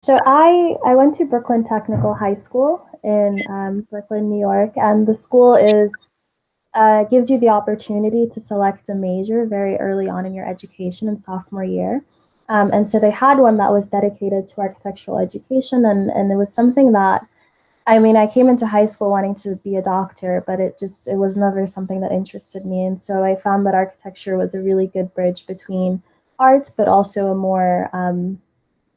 So I went to Brooklyn Technical High School in Brooklyn, New York, and the school is gives you the opportunity to select a major very early on in your education in sophomore year. And so they had one that was dedicated to architectural education, and it was something that, I mean, I came into high school wanting to be a doctor, but it was never something that interested me. And so I found that architecture was a really good bridge between art, but also a more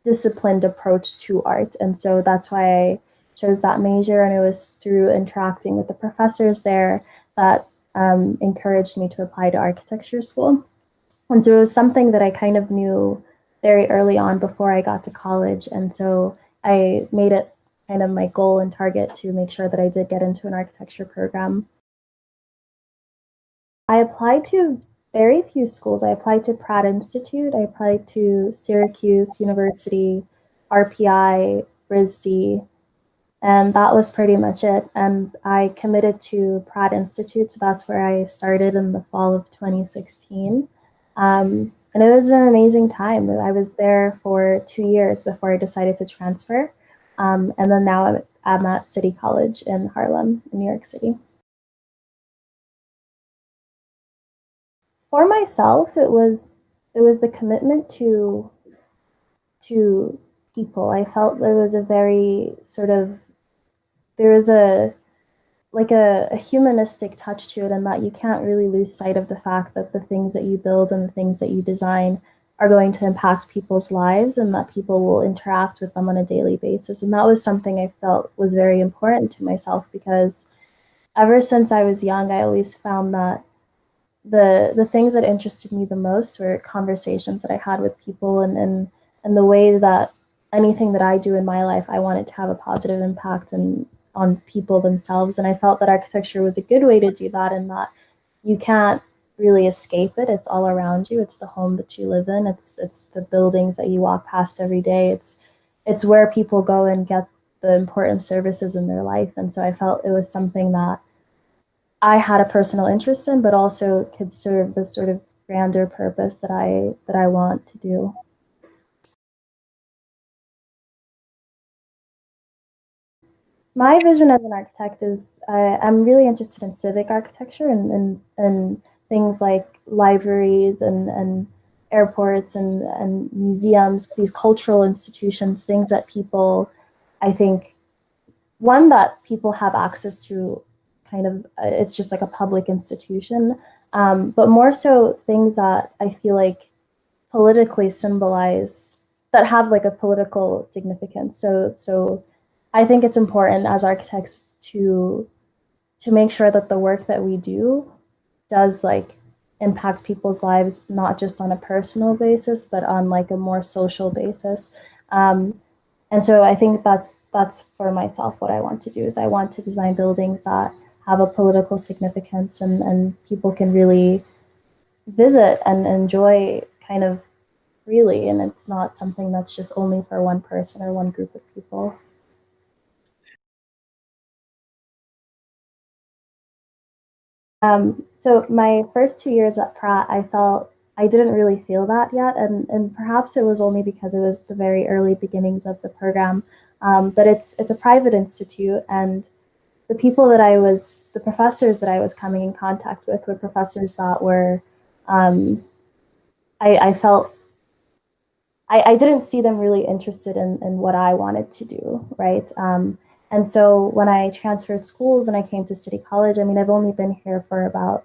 disciplined approach to art. And so that's why I chose that major. And it was through interacting with the professors there that encouraged me to apply to architecture school. And so it was something that I kind of knew very early on before I got to college. And so I made it kind of my goal and target to make sure that I did get into an architecture program. I applied to very few schools. I applied to Pratt Institute, I applied to Syracuse University, RPI, RISD, and that was pretty much it. And I committed to Pratt Institute, so that's where I started in the fall of 2016. And it was an amazing time. I was there for 2 years before I decided to transfer. And then now I'm at City College in Harlem, in New York City. For myself, it was the commitment to people. I felt there was a very sort of there was a like a humanistic touch to it, and that you can't really lose sight of the fact that the things that you build and the things that you design are going to impact people's lives, and that people will interact with them on a daily basis. And that was something I felt was very important to myself, because ever since I was young, I always found that the things that interested me the most were conversations that I had with people, and the way that anything that I do in my life, I wanted to have a positive impact and on people themselves. And I felt that architecture was a good way to do that, and that you can't really escape it. It's all around you. It's the home that you live in. It's the buildings that you walk past every day. It's where people go and get the important services in their life. And so I felt it was something that I had a personal interest in, but also could serve the sort of grander purpose that I want to do. My vision as an architect is I'm really interested in civic architecture, and things like libraries and airports and museums, these cultural institutions, things that people, I think, one, that people have access to, kind of, it's just like a public institution, but more so things that I feel like politically symbolize, that have like a political significance. So I think it's important as architects to make sure that the work that we do does like impact people's lives, not just on a personal basis, but on like a more social basis. And so I think that's for myself what I want to do, is I want to design buildings that have a political significance, and people can really visit and enjoy kind of freely, and it's not something that's just only for one person or one group of people. So my first 2 years at Pratt, I felt I didn't really feel that yet, and perhaps it was only because it was the very early beginnings of the program. But it's a private institute, and the professors that I was coming in contact with were professors that were, um, I felt I didn't see them really interested in what I wanted to do, right? And so when I transferred schools and I came to City College, I mean, I've only been here for about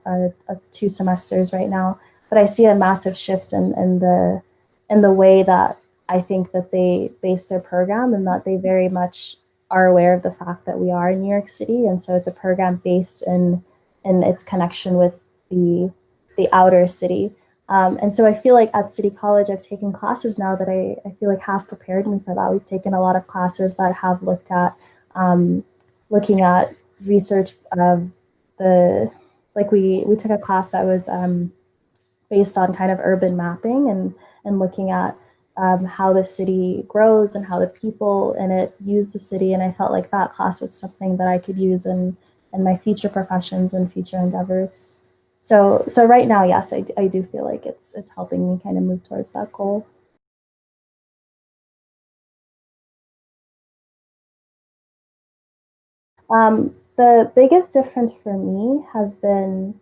2 semesters right now, but I see a massive shift in the way that I think that they base their program, and that they very much are aware of the fact that we are in New York City, and so it's a program based in its connection with the outer city. And so I feel like at City College, I've taken classes now that I feel like have prepared me for that. We've taken a lot of classes that have looked at um, looking at research of the, like we took a class that was based on kind of urban mapping, and looking at how the city grows and how the people in it use the city. And I felt like that class was something that I could use my future professions and future endeavors. So right now, yes, I do feel like it's helping me kind of move towards that goal. The biggest difference for me has been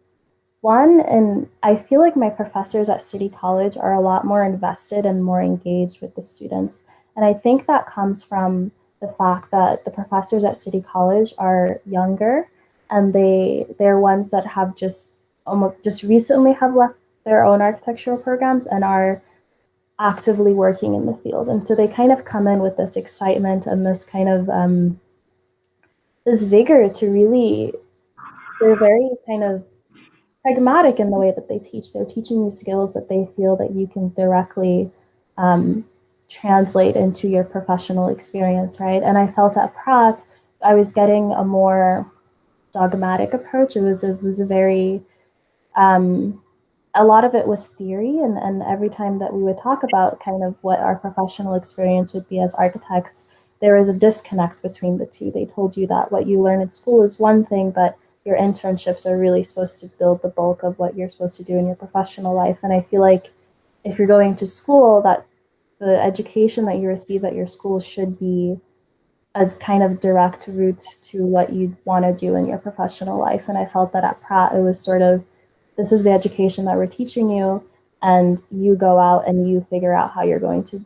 one, and I feel like my professors at City College are a lot more invested and more engaged with the students. And I think that comes from the fact that the professors at City College are younger, and they're ones that have just recently have left their own architectural programs and are actively working in the field. And so they kind of come in with this excitement and this kind of this vigor to really, they're very kind of pragmatic in the way that they teach. They're teaching you skills that they feel that you can directly um, translate into your professional experience, right? And I felt at Pratt, I was getting a more dogmatic approach. It was a very a lot of it was theory, and every time that we would talk about kind of what our professional experience would be as architects, there is a disconnect between the two. They told you that what you learn in school is one thing, but your internships are really supposed to build the bulk of what you're supposed to do in your professional life. And I feel like if you're going to school, that the education that you receive at your school should be a kind of direct route to what you want to do in your professional life. And I felt that at Pratt, it was sort of, this is the education that we're teaching you, and you go out and you figure out how you're going to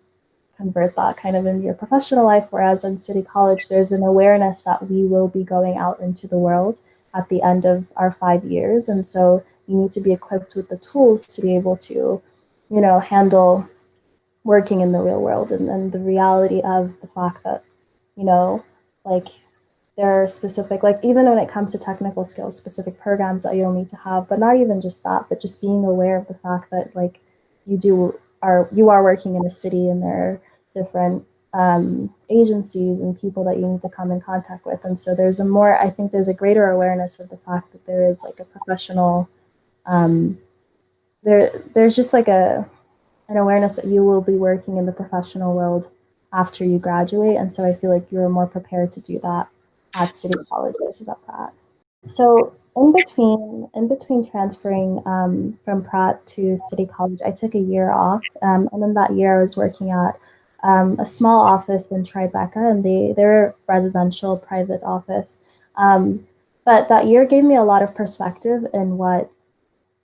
convert that kind of into your professional life. Whereas in City College, there's an awareness that we will be going out into the world at the end of our 5 years. And so you need to be equipped with the tools to be able to, handle working in the real world, and the reality of the fact that, you know, like there are specific, like even when it comes to technical skills, specific programs that you'll need to have, but not even just that, but just being aware of the fact that like you are working in a city, and there are different agencies and people that you need to come in contact with. And so I think there's a greater awareness of the fact that there is like a professional, um, there's just like an awareness that you will be working in the professional world after you graduate. And so I feel like you're more prepared to do that at City College versus at Pratt. So in between transferring from Pratt to City College, I took a year off, and in that year I was working at a small office in Tribeca, and they're a residential private office. Um, but that year gave me a lot of perspective in what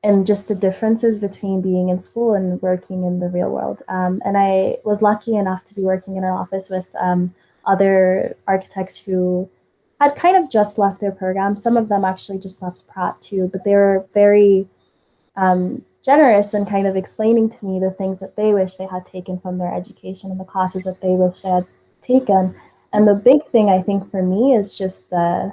and just the differences between being in school and working in the real world. And I was lucky enough to be working in an office with other architects who had kind of just left their program. Some of them actually just left Pratt too, but they were very generous and kind of explaining to me the things that they wish they had taken from their education and the classes that they wish they had taken. And the big thing I think for me is just the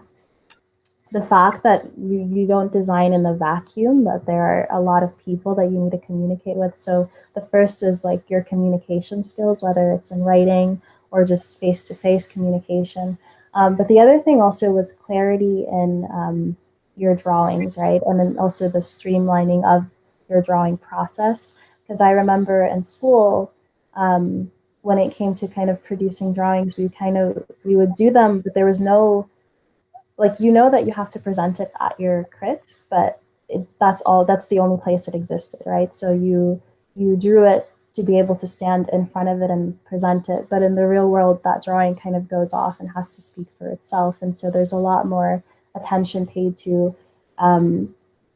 fact that you don't design in a vacuum, that there are a lot of people that you need to communicate with. So the first is like your communication skills, whether it's in writing or just face-to-face communication. But the other thing also was clarity in your drawings, right? And then also the streamlining of your drawing process. Because I remember in school, when it came to kind of producing drawings, we would do them, but there was no, like, that you have to present it at your crit, but that's the only place it existed, right? So you drew it to be able to stand in front of it and present it, but in the real world that drawing kind of goes off and has to speak for itself. And so there's a lot more attention paid to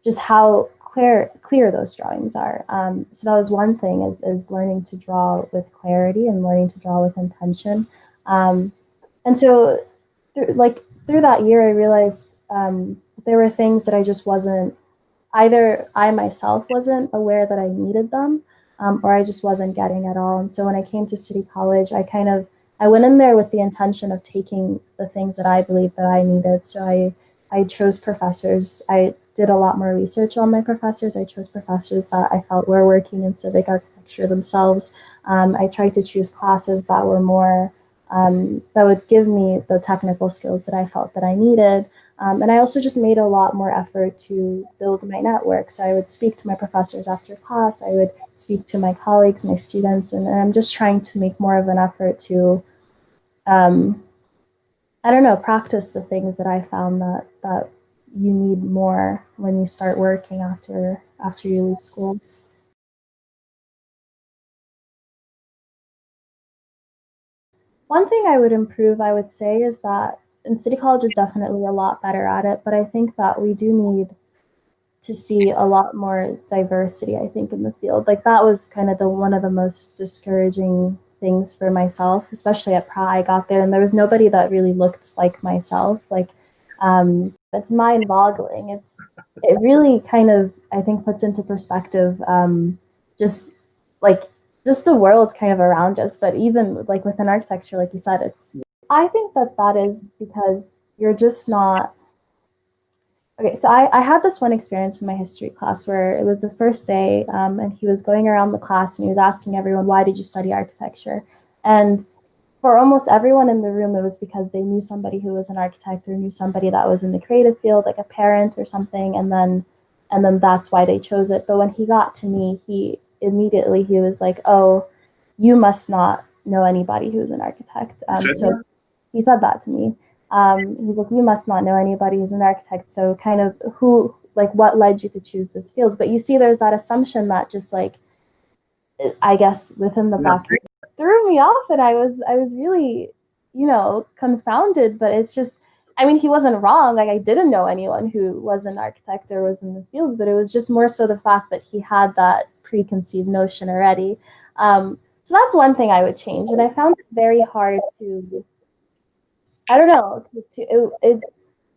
just how clear those drawings are. So that was one thing, is learning to draw with clarity and learning to draw with intention. And so through that year, I realized there were things that I just wasn't, either I myself wasn't aware that I needed them, or I just wasn't getting at all. And so when I came to City College, I went in there with the intention of taking the things that I believed that I needed. So I chose professors. I did a lot more research on my professors. I chose professors that I felt were working in civic architecture themselves. I tried to choose classes that were more that would give me the technical skills that I felt that I needed. And I also just made a lot more effort to build my network. So I would speak to my professors after class. I would speak to my colleagues, my students, and I'm just trying to make more of an effort to, I don't know, practice the things that I found that you need more when you start working after you leave school. One thing I would improve, I would say, is that, and City College is definitely a lot better at it, but I think that we do need to see a lot more diversity, I think, in the field. Like that was kind of the one of the most discouraging things for myself, especially at Pratt. I got there and there was nobody that really looked like myself. Like it's mind boggling. It really kind of, I think, puts into perspective just like just the world kind of around us. But even like within architecture, like you said, it's, I think that that is because you're just not. Okay, so I had this one experience in my history class where it was the first day, and he was going around the class and he was asking everyone, why did you study architecture? And for almost everyone in the room, it was because they knew somebody who was an architect or knew somebody that was in the creative field, like a parent or something, and then that's why they chose it. But when he got to me, he was like, "Oh, you must not know anybody who's an architect." So he said that to me. He's like, "You must not know anybody who's an architect. So kind of who, like, what led you to choose this field?" But you see, there's that assumption that just like, I guess within the back threw me off, and I was really, confounded. But it's just, I mean, he wasn't wrong. Like I didn't know anyone who was an architect or was in the field, but it was just more so the fact that he had that preconceived notion already. So that's one thing I would change, and I found it very hard to, I don't know,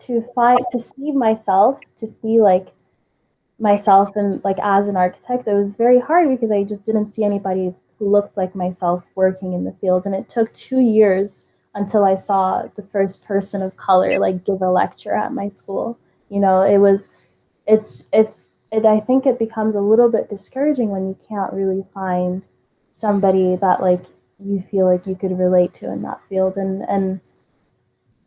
to see myself, to see like myself and like as an architect. It was very hard because I just didn't see anybody who looked like myself working in the field, and it took 2 years until I saw the first person of color like give a lecture at my school. It was, I think it becomes a little bit discouraging when you can't really find somebody that like you feel like you could relate to in that field. And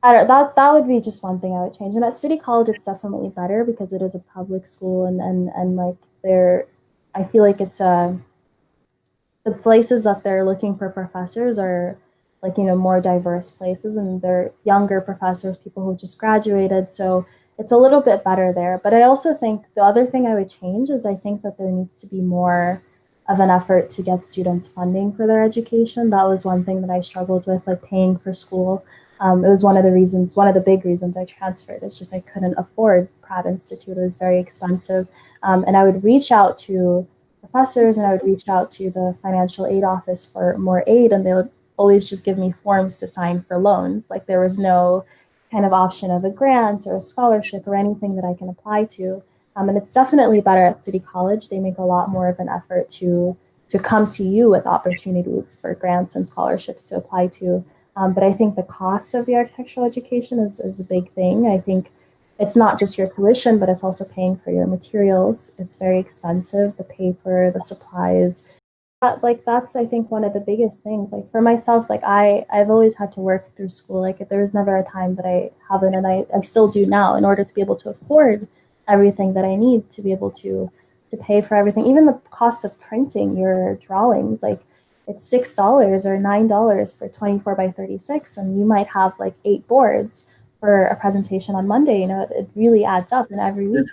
I don't, that would be just one thing I would change. And at City College, it's definitely better because it is a public school, and like they're, I feel like it's the places that they're looking for professors are like, more diverse places, and they're younger professors, people who just graduated. So it's a little bit better there. But I also think the other thing I would change is I think that there needs to be more of an effort to get students funding for their education. That was one thing that I struggled with, like paying for school. It was one of the big reasons I transferred. It's just I couldn't afford Pratt Institute. It was very expensive. And I would reach out to professors and I would reach out to the financial aid office for more aid, and they would always just give me forms to sign for loans. Like there was no kind of option of a grant or a scholarship or anything that I can apply to. And it's definitely better at City College. They make a lot more of an effort to come to you with opportunities for grants and scholarships to apply to. But I think the cost of the architectural education is a big thing. I think it's not just your tuition, but it's also paying for your materials. It's very expensive, the paper, the supplies. Like that's, I think, one of the biggest things. Like for myself, like I've always had to work through school. Like there was never a time that I haven't, and I still do now in order to be able to afford everything that I need to be able to pay for everything. Even the cost of printing your drawings, like it's $6 or $9 for 24 by 36, and you might have like 8 boards for a presentation on Monday. It really adds up, and every week.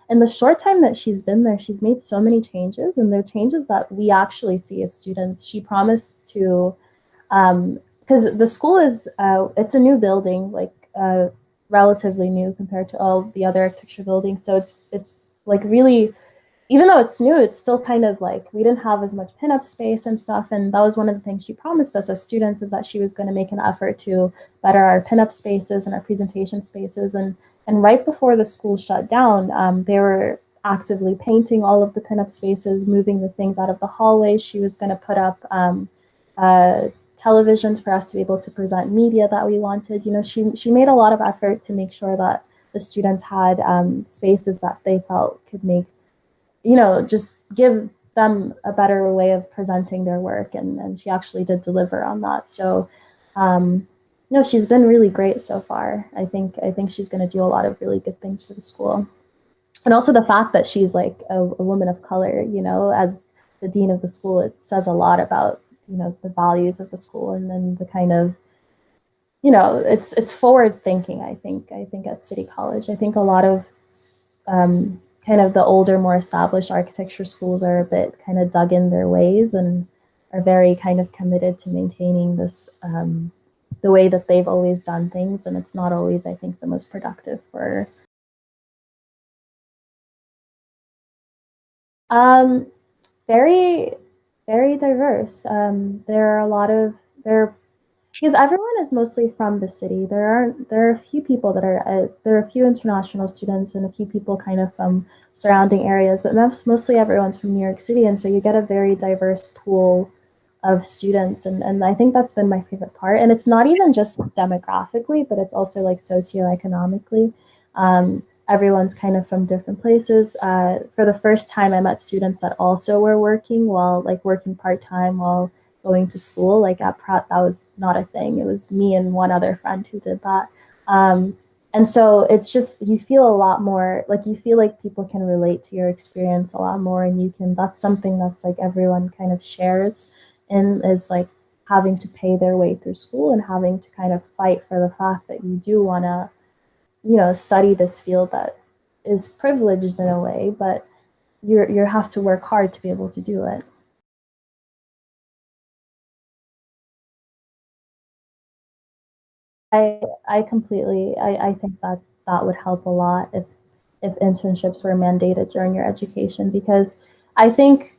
In the short time that she's been there, she's made so many changes, and they're changes that we actually see as students. She promised to, because the school is, it's a new building, like relatively new compared to all the other architecture buildings. So it's like really, even though it's new, it's still kind of like we didn't have as much pinup space and stuff. And that was one of the things she promised us as students, is that she was going to make an effort to better our pinup spaces and our presentation spaces. And right before the school shut down, they were actively painting all of the pinup spaces, moving the things out of the hallway. She was going to put up televisions for us to be able to present media that we wanted. She made a lot of effort to make sure that the students had spaces that they felt could make, just give them a better way of presenting their work. And she actually did deliver on that. So, she's been really great so far. I think she's going to do a lot of really good things for the school. And also the fact that she's like a woman of color, as the dean of the school, it says a lot about, the values of the school, and then the kind of it's forward thinking. I think at City College, I think a lot of kind of the older, more established architecture schools are a bit kind of dug in their ways and are very kind of committed to maintaining this the way that they've always done things, and it's not always, I think, the most productive for. Um, very, very diverse. There are a lot of there because everyone is mostly from the city. There are a few people that are there are a few international students and a few people kind of from surrounding areas, but mostly everyone's from New York City, and so you get a very diverse pool of students, and I think that's been my favorite part. And it's not even just demographically, but it's also like socioeconomically. Everyone's kind of from different places. For the first time, I met students that also were working while like working part time while going to school. Like at Pratt, that was not a thing. It was me and one other friend who did that. Um, and so it's just, you feel a lot more like you feel like people can relate to your experience a lot more. And that's something that's like everyone kind of shares in, is like having to pay their way through school and having to kind of fight for the fact that you do want to, study this field that is privileged in a way, but you have to work hard to be able to do it. I completely I think that that would help a lot if internships were mandated during your education, because I think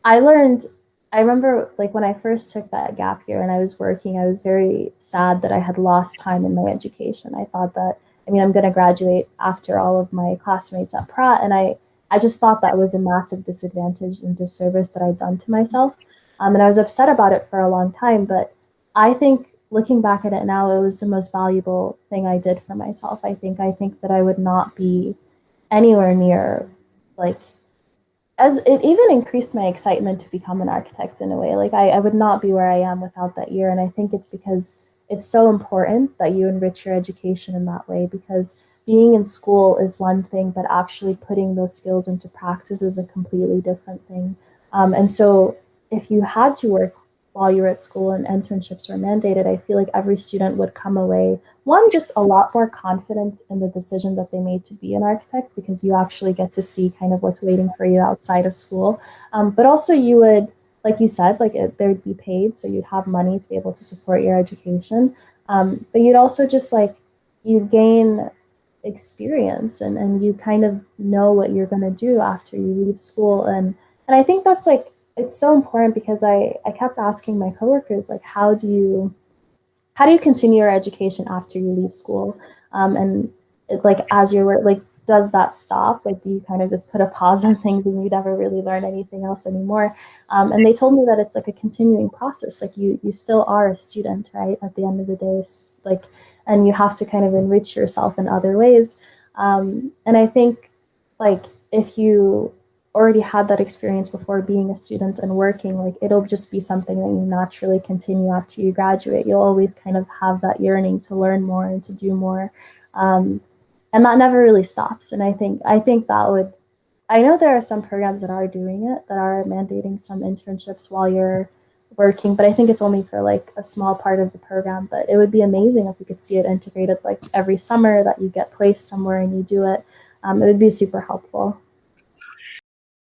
I learned I remember like when I first took that gap year and I was working, I was very sad that I had lost time in my education. I thought that, I mean, I'm going to graduate after all of my classmates at Pratt, and I just thought that was a massive disadvantage and disservice that I'd done to myself. And I was upset about it for a long time, but I think looking back at it now, it was the most valuable thing I did for myself. I think that I would not be anywhere near like, as it even increased my excitement to become an architect in a way. Like I would not be where I am without that year. And I think it's because it's so important that you enrich your education in that way, because being in school is one thing, but actually putting those skills into practice is a completely different thing. And so if you had to work while you were at school and internships were mandated, I feel like every student would come away, one, just a lot more confident in the decision that they made to be an architect, because you actually get to see kind of what's waiting for you outside of school. But also you would, like you said, like there'd be paid, so you'd have money to be able to support your education. But you'd also just like, you gain experience, and you kind of know what you're going to do after you leave school. And I think that's like, it's so important, because I kept asking my coworkers, like, how do you continue your education after you leave school? And like, as you're like, does that stop? Like, do you kind of just put a pause on things and you never really learn anything else anymore? And they told me that it's like a continuing process. Like you still are a student, right? At the end of the day, like, and you have to kind of enrich yourself in other ways. And I think like if you already had that experience before being a student and working, like it'll just be something that you naturally continue after you graduate. You'll always kind of have that yearning to learn more and to do more. Um, and that never really stops. And I think that would, I know there are some programs that are doing it, that are mandating some internships while you're working, but I think it's only for like a small part of the program. But it would be amazing if we could see it integrated like every summer, that you get placed somewhere and you do it. It would be super helpful.